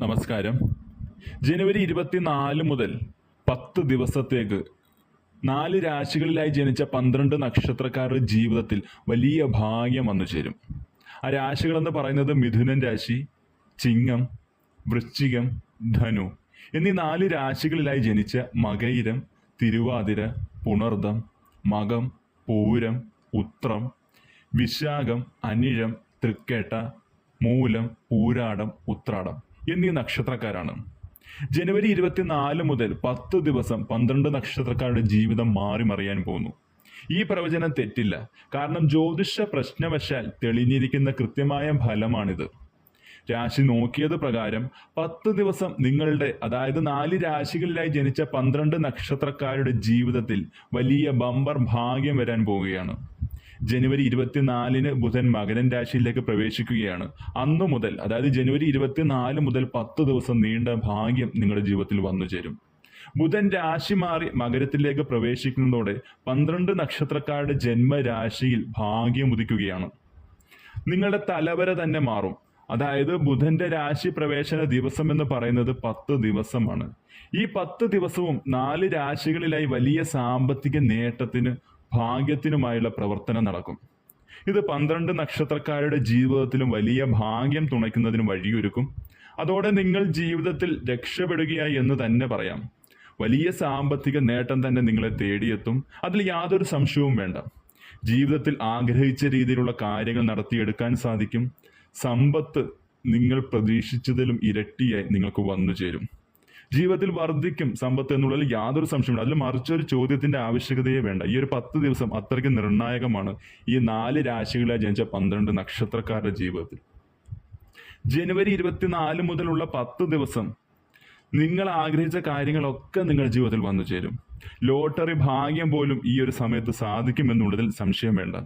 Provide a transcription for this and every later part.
നമസ്കാരം. ജനുവരി 24 മുതൽ 10 ദിവസത്തേക്ക് 4 രാശികളിലായി ജനിച്ച 12 നക്ഷത്രക്കാരുടെ ജീവിതത്തിൽ വലിയ ഭാഗ്യം വന്നു ചേരും. ആ രാശികളെന്ന് പറയുന്നത് മിഥുനൻ രാശി, ചിങ്ങം, വൃശ്ചികം, ധനു എന്നീ 4 രാശികളിലായി ജനിച്ച മകയിരം, തിരുവാതിര, പുണർദം, മകം, പൂരം, ഉത്രം, വിശാഖം, അനിഴം, തൃക്കേട്ട, മൂലം, പൂരാടം, ഉത്രാടം എന്നീ നക്ഷത്രക്കാരാണ്. ജനുവരി 24 മുതൽ 10 ദിവസം 12 നക്ഷത്രക്കാരുടെ ജീവിതം മാറിമറിയാൻ പോകുന്നു. ഈ പ്രവചനം തെറ്റില്ല. കാരണം ജ്യോതിഷ പ്രശ്നവശാൽ തെളിഞ്ഞിരിക്കുന്ന കൃത്യമായ ഫലമാണിത്. രാശി നോക്കിയത് പ്രകാരം 10 ദിവസം നിങ്ങളുടെ, അതായത് 4 രാശികളിലായി ജനിച്ച 12 നക്ഷത്രക്കാരുടെ ജീവിതത്തിൽ വലിയ ബമ്പർ ഭാഗ്യം വരാൻ പോവുകയാണ്. ജനുവരി 24 ബുധൻ മകരൻ രാശിയിലേക്ക് പ്രവേശിക്കുകയാണ്. അന്നു മുതൽ, അതായത് ജനുവരി 24 മുതൽ 10 ദിവസം നീണ്ട ഭാഗ്യം നിങ്ങളുടെ ജീവിതത്തിൽ വന്നു ചേരും. ബുധൻ രാശി മാറി മകരത്തിലേക്ക് പ്രവേശിക്കുന്നതോടെ 12 നക്ഷത്രക്കാരുടെ ജന്മരാശിയിൽ ഭാഗ്യം ഉദിക്കുകയാണ്. നിങ്ങളുടെ തലവര തന്നെ മാറും. അതായത് ബുധന്റെ രാശി പ്രവേശന ദിവസം എന്ന് പറയുന്നത് 10 ദിവസമാണ്. ഈ 10 ദിവസവും 4 രാശികളിലായി വലിയ സാമ്പത്തിക നേട്ടത്തിന്, ഭാഗ്യത്തിനുമായുള്ള പ്രവർത്തനം നടക്കും. ഇത് 12 നക്ഷത്രക്കാരുടെ ജീവിതത്തിലും വലിയ ഭാഗ്യം തുണയ്ക്കുന്നതിന് വഴിയൊരുക്കും. അതോടെ നിങ്ങൾ ജീവിതത്തിൽ രക്ഷപ്പെടുകയായി എന്ന് തന്നെ പറയാം. വലിയ സാമ്പത്തിക നേട്ടം തന്നെ നിങ്ങളെ തേടിയെത്തും. അതിൽ യാതൊരു സംശയവും വേണ്ട. ജീവിതത്തിൽ ആഗ്രഹിച്ച രീതിയിലുള്ള കാര്യങ്ങൾ നടത്തിയെടുക്കാൻ സാധിക്കും. സമ്പത്ത് നിങ്ങൾ പ്രതീക്ഷിച്ചതിലും ഇരട്ടിയായി നിങ്ങൾക്ക് വന്നു ചേരും. ജീവിതത്തിൽ വർദ്ധിക്കും സമ്പത്ത് എന്നുള്ളതിൽ യാതൊരു സംശയമില്ല. അതിൽ മറിച്ചൊരു ചോദ്യത്തിന്റെ ആവശ്യകതയെ വേണ്ട. ഈ ഒരു 10 ദിവസം അത്രയ്ക്ക് നിർണായകമാണ് ഈ 4 രാശികളായി ജനിച്ച 12 നക്ഷത്രക്കാരുടെ ജീവിതത്തിൽ. ജനുവരി 24 മുതലുള്ള 10 ദിവസം നിങ്ങൾ ആഗ്രഹിച്ച കാര്യങ്ങളൊക്കെ നിങ്ങളുടെ ജീവിതത്തിൽ വന്നു ചേരും. ലോട്ടറി ഭാഗ്യം പോലും ഈ ഒരു സമയത്ത് സാധിക്കുമെന്നുള്ളതിൽ സംശയം വേണ്ട.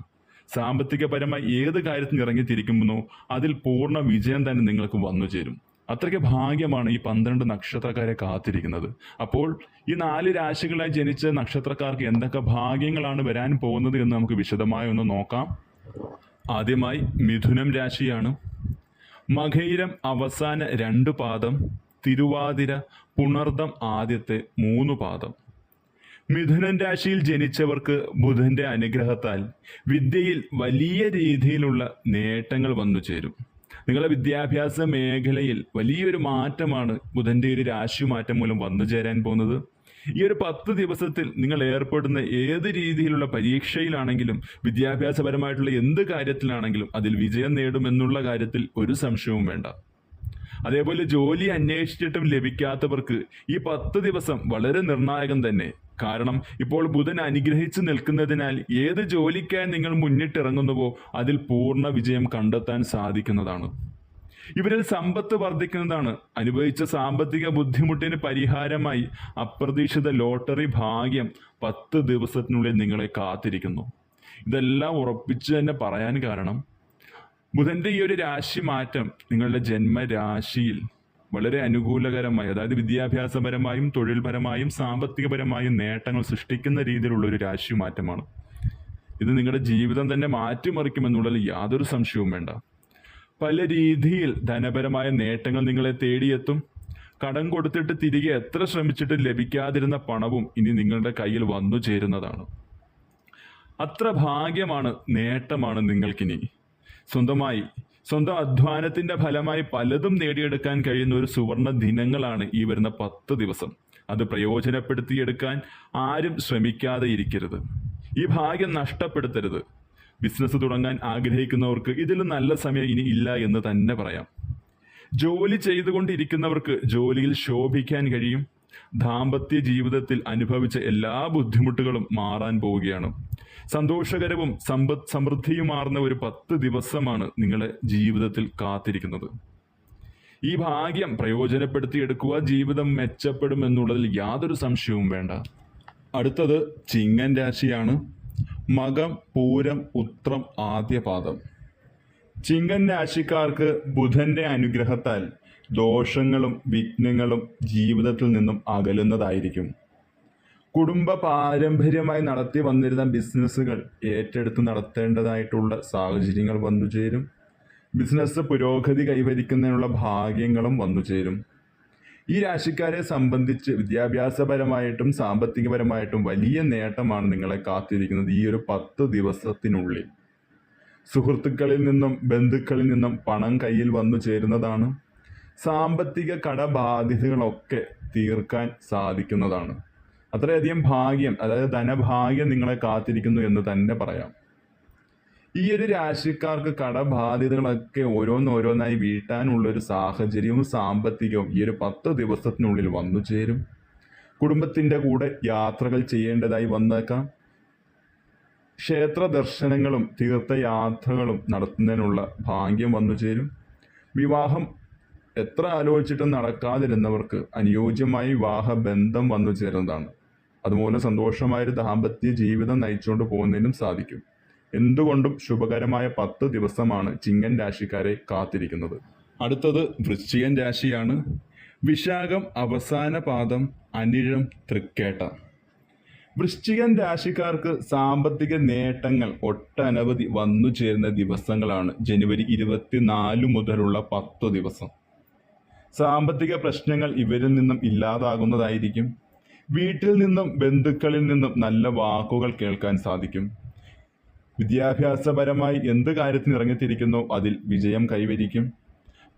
സാമ്പത്തികപരമായി ഏത് കാര്യത്തിന് ഇറങ്ങിത്തിരിക്കുമെന്നോ അതിൽ പൂർണ്ണ വിജയം തന്നെ നിങ്ങൾക്ക് വന്നു ചേരും. അത്രയ്ക്ക് ഭാഗ്യമാണ് ഈ 12 നക്ഷത്രക്കാരെ കാത്തിരിക്കുന്നത്. അപ്പോൾ ഈ 4 രാശികളായി ജനിച്ച നക്ഷത്രക്കാർക്ക് എന്തൊക്കെ ഭാഗ്യങ്ങളാണ് വരാൻ പോകുന്നത് എന്ന് നമുക്ക് വിശദമായി ഒന്ന് നോക്കാം. ആദ്യമായി മിഥുനം രാശിയാണ്. മകയിരം അവസാന 2 പാദം, തിരുവാതിര, പുണർദം ആദ്യത്തെ 3 പാദം. മിഥുനൻ രാശിയിൽ ജനിച്ചവർക്ക് ബുധന്റെ അനുഗ്രഹത്താൽ വിദ്യയിൽ വലിയ രീതിയിലുള്ള നേട്ടങ്ങൾ വന്നു ചേരും. നിങ്ങളുടെ വിദ്യാഭ്യാസ മേഖലയിൽ വലിയൊരു മാറ്റമാണ് ബുധന്റെ ഒരു രാശി മാറ്റം മൂലം വന്നു ചേരാൻ പോകുന്നത്. ഈ ഒരു 10 ദിവസത്തിൽ നിങ്ങൾ ഏർപ്പെടുന്ന ഏത് രീതിയിലുള്ള പരീക്ഷയിലാണെങ്കിലും, വിദ്യാഭ്യാസപരമായിട്ടുള്ള എന്ത് കാര്യത്തിലാണെങ്കിലും അതിൽ വിജയം നേടുമെന്നുള്ള കാര്യത്തിൽ ഒരു സംശയവും വേണ്ട. അതേപോലെ ജോലി അന്വേഷിച്ചിട്ടും ലഭിക്കാത്തവർക്ക് ഈ 10 ദിവസം വളരെ നിർണായകം തന്നെ. കാരണം ഇപ്പോൾ ബുധൻ അനുഗ്രഹിച്ചു നിൽക്കുന്നതിനാൽ ഏത് ജോലിക്കായി നിങ്ങൾ മുന്നിട്ടിറങ്ങുന്നുവോ അതിൽ പൂർണ്ണ വിജയം കണ്ടെത്താൻ സാധിക്കുന്നതാണ്. ഇവരിൽ സമ്പത്ത് വർദ്ധിക്കുന്നതാണ്. അനുഭവിച്ച സാമ്പത്തിക ബുദ്ധിമുട്ടിന് പരിഹാരമായി അപ്രതീക്ഷിത ലോട്ടറി ഭാഗ്യം 10 ദിവസത്തിനുള്ളിൽ നിങ്ങളെ കാത്തിരിക്കുന്നു. ഇതെല്ലാം ഉറപ്പിച്ച് തന്നെ പറയാൻ കാരണം ബുധന്റെ ഈ ഒരു രാശി മാറ്റം നിങ്ങളുടെ ജന്മരാശിയിൽ വളരെ അനുകൂലകരമായി, അതായത് വിദ്യാഭ്യാസപരമായും തൊഴിൽപരമായും സാമ്പത്തികപരമായും നേട്ടങ്ങൾ സൃഷ്ടിക്കുന്ന രീതിയിലുള്ള ഒരു രാശി മാറ്റമാണ്. ഇത് നിങ്ങളുടെ ജീവിതം തന്നെ മാറ്റിമറിക്കുമെന്നുള്ളതിൽ യാതൊരു സംശയവും വേണ്ട. പല രീതിയിൽ ധനപരമായ നേട്ടങ്ങൾ നിങ്ങളെ തേടിയെത്തും. കടം കൊടുത്തിട്ട് തിരികെ എത്ര ശ്രമിച്ചിട്ട് ലഭിക്കാതിരുന്ന പണവും ഇനി നിങ്ങളുടെ കയ്യിൽ വന്നു ചേരുന്നതാണ്. അത്ര ഭാഗ്യമാണ്, നേട്ടമാണ് നിങ്ങൾക്കിനി. സ്വന്തം അധ്വാനത്തിന്റെ ഫലമായി പലതും നേടിയെടുക്കാൻ കഴിയുന്ന ഒരു സുവർണ ദിനങ്ങളാണ് ഈ വരുന്ന 10 ദിവസം. അത് പ്രയോജനപ്പെടുത്തിയെടുക്കാൻ ആരും ശ്രമിക്കാതെ ഇരിക്കരുത്. ഈ ഭാഗ്യം നഷ്ടപ്പെടുത്തരുത്. ബിസിനസ് തുടങ്ങാൻ ആഗ്രഹിക്കുന്നവർക്ക് ഇതിൽ നല്ല സമയം ഇനി ഇല്ല എന്ന് തന്നെ പറയാം. ജോലി ചെയ്തുകൊണ്ടിരിക്കുന്നവർക്ക് ജോലിയിൽ ശോഭിക്കാൻ കഴിയും. ദാമ്പത്യ ജീവിതത്തിൽ അനുഭവിച്ച എല്ലാ ബുദ്ധിമുട്ടുകളും മാറാൻ പോവുകയാണ്. സന്തോഷകരവും സമ്പദ് സമൃദ്ധിയുമാർന്ന ഒരു 10 ദിവസമാണ് നിങ്ങളെ ജീവിതത്തിൽ കാത്തിരിക്കുന്നത്. ഈ ഭാഗ്യം പ്രയോജനപ്പെടുത്തിയെടുക്കുക. ജീവിതം മെച്ചപ്പെടുമെന്നുള്ളതിൽ യാതൊരു സംശയവും വേണ്ട. അടുത്തത് ചിങ്ങൻ രാശിയാണ്. മകം, പൂരം, ഉത്രം ആദ്യ പാദം. ചിങ്ങൻ രാശിക്കാർക്ക് ബുധന്റെ അനുഗ്രഹത്താൽ ദോഷങ്ങളും വിഘ്നങ്ങളും ജീവിതത്തിൽ നിന്നും അകലുന്നതായിരിക്കും. കുടുംബ പാരമ്പര്യമായി നടത്തി വന്നിരുന്ന ബിസിനസ്സുകൾ ഏറ്റെടുത്ത് നടത്തേണ്ടതായിട്ടുള്ള സാഹചര്യങ്ങൾ വന്നു ചേരും. ബിസിനസ് പുരോഗതി കൈവരിക്കുന്നതിനുള്ള ഭാഗ്യങ്ങളും വന്നു ചേരും. ഈ രാശിക്കാരെ സംബന്ധിച്ച് വിദ്യാഭ്യാസപരമായിട്ടും സാമ്പത്തികപരമായിട്ടും വലിയ നേട്ടമാണ് നിങ്ങളെ കാത്തിരിക്കുന്നത് ഈ ഒരു 10 ദിവസത്തിനുള്ളിൽ. സുഹൃത്തുക്കളിൽ നിന്നും ബന്ധുക്കളിൽ നിന്നും പണം കയ്യിൽ വന്നു ചേരുന്നതാണ്. സാമ്പത്തിക കടബാധ്യതകളൊക്കെ തീർക്കാൻ സാധിക്കുന്നതാണ്. അത്രയധികം ഭാഗ്യം, അതായത് ധനഭാഗ്യം നിങ്ങളെ കാത്തിരിക്കുന്നു എന്ന് തന്നെ പറയാം. ഈ ഒരു രാശിക്കാർക്ക് കടബാധ്യതകളൊക്കെ ഓരോന്നോരോന്നായി വീട്ടാനുള്ളൊരു സാഹചര്യവും സാമ്പത്തികവും ഈ ഒരു 10 ദിവസത്തിനുള്ളിൽ വന്നു ചേരും. കുടുംബത്തിൻ്റെ കൂടെ യാത്രകൾ ചെയ്യേണ്ടതായി വന്നേക്കാം. ക്ഷേത്ര ദർശനങ്ങളും തീർത്ഥയാത്രകളും നടത്തുന്നതിനുള്ള ഭാഗ്യം വന്നു ചേരും. വിവാഹം എത്ര ആലോചിച്ചിട്ടും നടക്കാതിരുന്നവർക്ക് അനുയോജ്യമായ വിവാഹ ബന്ധം വന്നു ചേരുന്നതാണ്. അതുപോലെ സന്തോഷമായൊരു ദാമ്പത്യ ജീവിതം നയിച്ചുകൊണ്ട് പോകുന്നതിനും സാധിക്കും. എന്തുകൊണ്ടും ശുഭകരമായ 10 ദിവസമാണ് ചിങ്ങൻ രാശിക്കാരെ കാത്തിരിക്കുന്നത്. അടുത്തത് വൃശ്ചികൻ രാശിയാണ്. വിശാഖം അവസാന പാദം, അനിഴം തൃക്കേട്ട. വൃശ്ചികൻ രാശിക്കാർക്ക് സാമ്പത്തിക നേട്ടങ്ങൾ ഒട്ടനവധി വന്നു ചേരുന്ന ദിവസങ്ങളാണ് ജനുവരി 24 മുതലുള്ള 10 ദിവസം. സാമ്പത്തിക പ്രശ്നങ്ങൾ ഇവരിൽ നിന്നും ഇല്ലാതാകുന്നതായിരിക്കും. വീട്ടിൽ നിന്നും ബന്ധുക്കളിൽ നിന്നും നല്ല വാക്കുകൾ കേൾക്കാൻ സാധിക്കും. വിദ്യാഭ്യാസപരമായി എന്ത് കാര്യത്തിന് ഇറങ്ങിത്തിരിക്കുന്നോ അതിൽ വിജയം കൈവരിക്കും.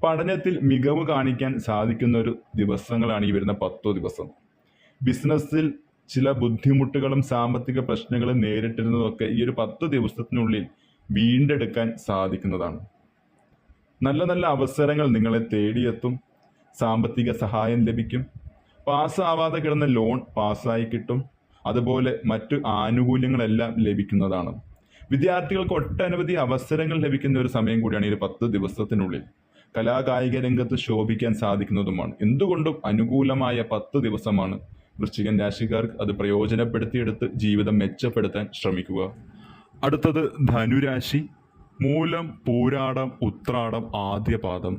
പഠനത്തിൽ മികവ് കാണിക്കാൻ സാധിക്കുന്ന ഒരു ദിവസങ്ങളാണ് ഈ വരുന്ന 10 ദിവസം. ബിസിനസ്സിൽ ചില ബുദ്ധിമുട്ടുകളും സാമ്പത്തിക പ്രശ്നങ്ങളും നേരിട്ടിരുന്നതൊക്കെ ഈ ഒരു 10 ദിവസത്തിനുള്ളിൽ വീണ്ടെടുക്കാൻ സാധിക്കുന്നതാണ്. നല്ല നല്ല അവസരങ്ങൾ നിങ്ങളെ തേടിയെത്തും. സാമ്പത്തിക സഹായം ലഭിക്കും. പാസ്സാവാതെ കിടന്ന ലോൺ പാസ്സായി കിട്ടും. അതുപോലെ മറ്റു ആനുകൂല്യങ്ങളെല്ലാം ലഭിക്കുന്നതാണ്. വിദ്യാർത്ഥികൾക്ക് ഒട്ടനവധി അവസരങ്ങൾ ലഭിക്കുന്ന ഒരു സമയം കൂടിയാണ് ഈ 10 ദിവസത്തിനുള്ളിൽ. കലാകായിക രംഗത്ത് ശോഭിക്കാൻ സാധിക്കുന്നതുമാണ്. എന്തുകൊണ്ടും അനുകൂലമായ 10 ദിവസമാണ് വൃശ്ചികൻ രാശിക്കാർക്ക്. അത് പ്രയോജനപ്പെടുത്തിയെടുത്ത് ജീവിതം മെച്ചപ്പെടുത്താൻ ശ്രമിക്കുക. അടുത്തത് ധനുരാശി. മൂലം, പൂരാടം, ഉത്രാടം, ആദ്യപാദം.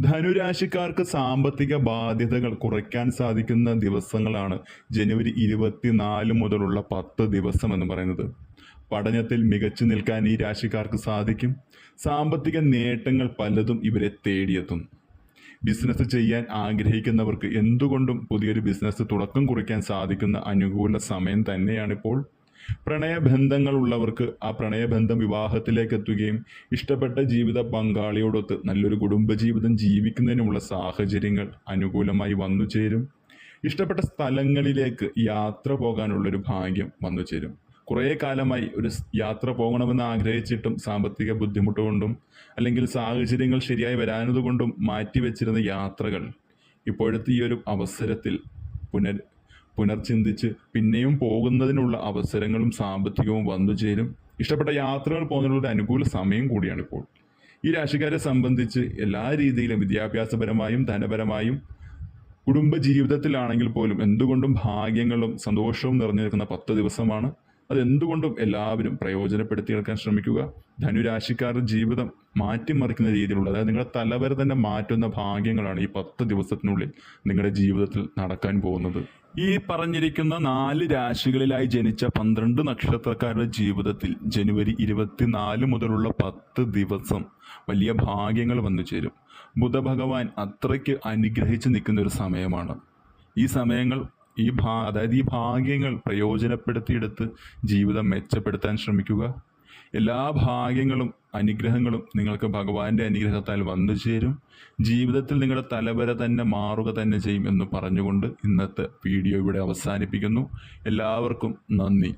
ധനുരാശിക്കാർക്ക് സാമ്പത്തിക ബാധ്യതകൾ കുറയ്ക്കാൻ സാധിക്കുന്ന ദിവസങ്ങളാണ് ജനുവരി 24 മുതലുള്ള 10 ദിവസം എന്ന് പറയുന്നത്. പഠനത്തിൽ മികച്ചു നിൽക്കാൻ ഈ രാശിക്കാർക്ക് സാധിക്കും. സാമ്പത്തിക നേട്ടങ്ങൾ പലതും ഇവരെ തേടിയെത്തും. ബിസിനസ് ചെയ്യാൻ ആഗ്രഹിക്കുന്നവർക്ക് എന്തുകൊണ്ടും പുതിയൊരു ബിസിനസ് തുടക്കം കുറിക്കാൻ സാധിക്കുന്ന അനുകൂല സമയം തന്നെയാണിപ്പോൾ. പ്രണയബന്ധങ്ങളുള്ളവർക്ക് ആ പ്രണയബന്ധം വിവാഹത്തിലേക്ക് എത്തുകയും ഇഷ്ടപ്പെട്ട ജീവിത പങ്കാളിയോടൊത്ത് നല്ലൊരു കുടുംബജീവിതം ജീവിക്കുന്നതിനുമുള്ള സാഹചര്യങ്ങൾ അനുകൂലമായി വന്നു ചേരും. ഇഷ്ടപ്പെട്ട സ്ഥലങ്ങളിലേക്ക് യാത്ര പോകാനുള്ളൊരു ഭാഗ്യം വന്നു ചേരും. കുറേ കാലമായി ഒരു യാത്ര പോകണമെന്ന് ആഗ്രഹിച്ചിട്ടും സാമ്പത്തിക ബുദ്ധിമുട്ട് കൊണ്ടും അല്ലെങ്കിൽ സാഹചര്യങ്ങൾ ശരിയായി വരാനതുകൊണ്ടും മാറ്റിവെച്ചിരുന്ന യാത്രകൾ ഇപ്പോഴത്തെ ഈ ഒരു അവസരത്തിൽ പുനർചിന്തിച്ച് പിന്നെയും പോകുന്നതിനുള്ള അവസരങ്ങളും സാമ്പത്തികവും വന്നു ചേരും. ഇഷ്ടപ്പെട്ട യാത്രകൾ പോകുന്നതിനുള്ള അനുകൂല സമയം കൂടിയാണിപ്പോൾ. ഈ രാശിക്കാരെ സംബന്ധിച്ച് എല്ലാ രീതിയിലും വിദ്യാഭ്യാസപരമായും ധനപരമായും കുടുംബജീവിതത്തിലാണെങ്കിൽ പോലും എന്തുകൊണ്ടും ഭാഗ്യങ്ങളും സന്തോഷവും നിറഞ്ഞു നിൽക്കുന്ന 10 ദിവസമാണ്. അതെന്തുകൊണ്ടും എല്ലാവരും പ്രയോജനപ്പെടുത്തിയെടുക്കാൻ ശ്രമിക്കുക. ധനുരാശിക്കാരുടെ ജീവിതം മാറ്റിമറിക്കുന്ന രീതിയിലുള്ള, അതായത് നിങ്ങളുടെ തലവര തന്നെ മാറ്റുന്ന ഭാഗ്യങ്ങളാണ് ഈ 10 ദിവസത്തിനുള്ളിൽ നിങ്ങളുടെ ജീവിതത്തിൽ നടക്കാൻ പോകുന്നത്. ഈ പറഞ്ഞിരിക്കുന്ന 4 രാശികളിലായി ജനിച്ച 12 നക്ഷത്രക്കാരുടെ ജീവിതത്തിൽ ജനുവരി 24 മുതലുള്ള 10 ദിവസം വലിയ ഭാഗ്യങ്ങൾ വന്നു ചേരും. ബുധഭഗവാൻ അത്രയ്ക്ക് അനുഗ്രഹിച്ച് നിൽക്കുന്ന ഒരു സമയമാണ്. ഈ സമയങ്ങൾ അതായത് ഈ ഭാഗ്യങ്ങൾ പ്രയോജനപ്പെടുത്തിയെടുത്ത് ജീവിതം മെച്ചപ്പെടുത്താൻ ശ്രമിക്കുക. എല്ലാ ഭാഗ്യങ്ങളും അനുഗ്രഹങ്ങളും നിങ്ങൾക്ക് ഭഗവാന്റെ അനുഗ്രഹത്താൽ വന്നു ചേരും. ജീവിതത്തിൽ നിങ്ങളുടെ തലവര തന്നെ മാറുക തന്നെ ചെയ്യും എന്ന് പറഞ്ഞുകൊണ്ട് ഇന്നത്തെ വീഡിയോ ഇവിടെ അവസാനിപ്പിക്കുന്നു. എല്ലാവർക്കും നന്ദി.